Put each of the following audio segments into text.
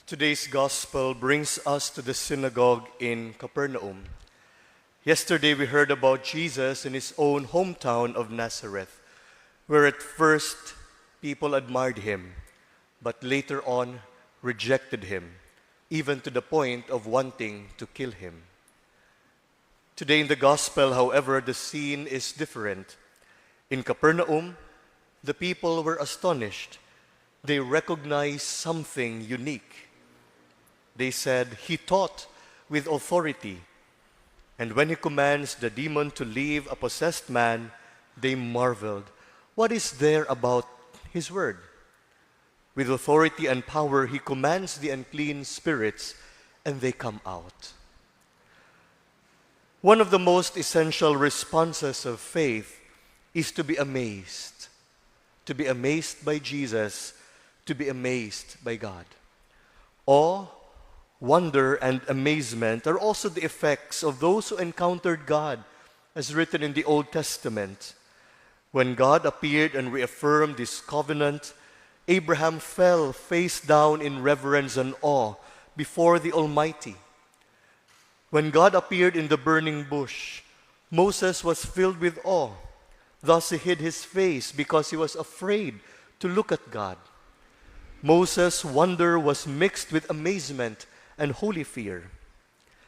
Today's gospel brings us to the synagogue in Capernaum. Yesterday we heard about Jesus in his own hometown of Nazareth, where at first people admired him, but later on rejected him, even to the point of wanting to kill him. Today in the gospel, however, the scene is different. In Capernaum, the people were astonished. They recognized something unique. They said, "He taught with authority." And when he commands the demon to leave a possessed man, they marveled. What is there about his word? With authority and power, he commands the unclean spirits, and they come out. One of the most essential responses of faith is to be amazed. To be amazed by Jesus, to be amazed by God. Awe, wonder, and amazement are also the effects of those who encountered God, as written in the Old Testament. When God appeared and reaffirmed his covenant, Abraham fell face down in reverence and awe before the Almighty. When God appeared in the burning bush, Moses was filled with awe. Thus he hid his face because he was afraid to look at God. Moses' wonder was mixed with amazement and holy fear.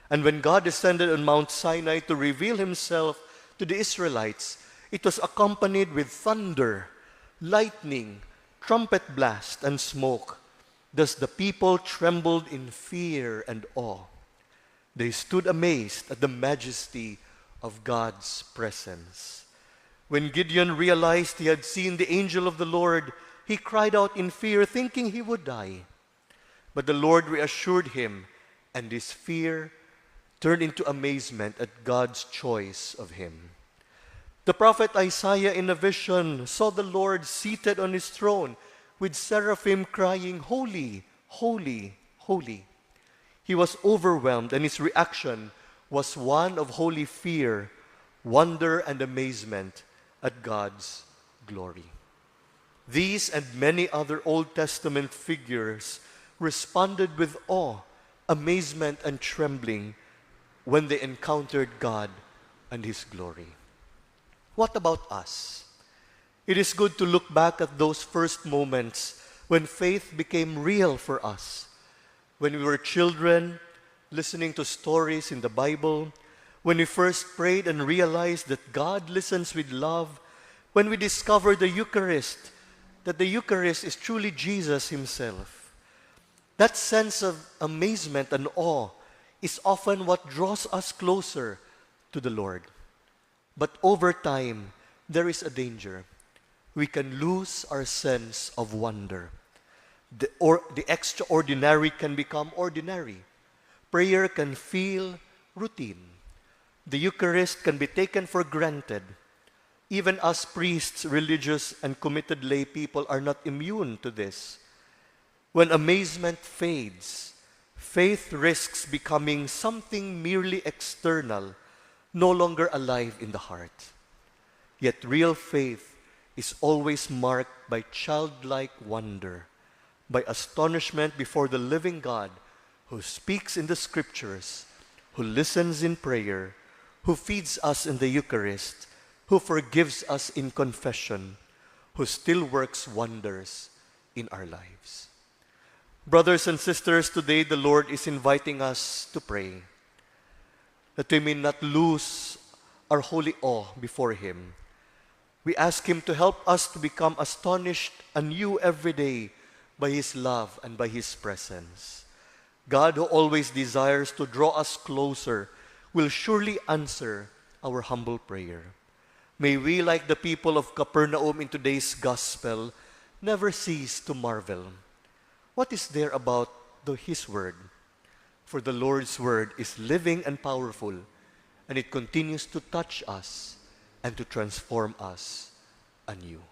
And when God descended on Mount Sinai to reveal himself to the Israelites, it was accompanied with thunder, lightning, trumpet blast, and smoke. Thus the people trembled in fear and awe. They stood amazed at the majesty of God's presence. When Gideon realized he had seen the angel of the Lord, he cried out in fear, thinking he would die. But the Lord reassured him, and his fear turned into amazement at God's choice of him. The prophet Isaiah in a vision saw the Lord seated on his throne with seraphim crying, "Holy, holy, holy." He was overwhelmed, and his reaction was one of holy fear, wonder, and amazement at God's glory. These and many other Old Testament figures responded with awe, amazement, and trembling when they encountered God and his glory. What about us? It is good to look back at those first moments when faith became real for us. When we were children, listening to stories in the Bible, when we first prayed and realized that God listens with love, when we discovered the Eucharist, that the Eucharist is truly Jesus himself. That sense of amazement and awe is often what draws us closer to the Lord. But over time, there is a danger. We can lose our sense of wonder. The extraordinary can become ordinary. Prayer can feel routine. The Eucharist can be taken for granted. Even us priests, religious, and committed lay people are not immune to this. When amazement fades, faith risks becoming something merely external, no longer alive in the heart. Yet real faith is always marked by childlike wonder, by astonishment before the living God who speaks in the Scriptures, who listens in prayer, who feeds us in the Eucharist, who forgives us in confession, who still works wonders in our lives. Brothers and sisters, today the Lord is inviting us to pray, that we may not lose our holy awe before him. We ask him to help us to become astonished anew every day by his love and by his presence. God, who always desires to draw us closer, will surely answer our humble prayer. May we, like the people of Capernaum in today's gospel, never cease to marvel. What is there about his word? For the Lord's word is living and powerful, and it continues to touch us and to transform us anew.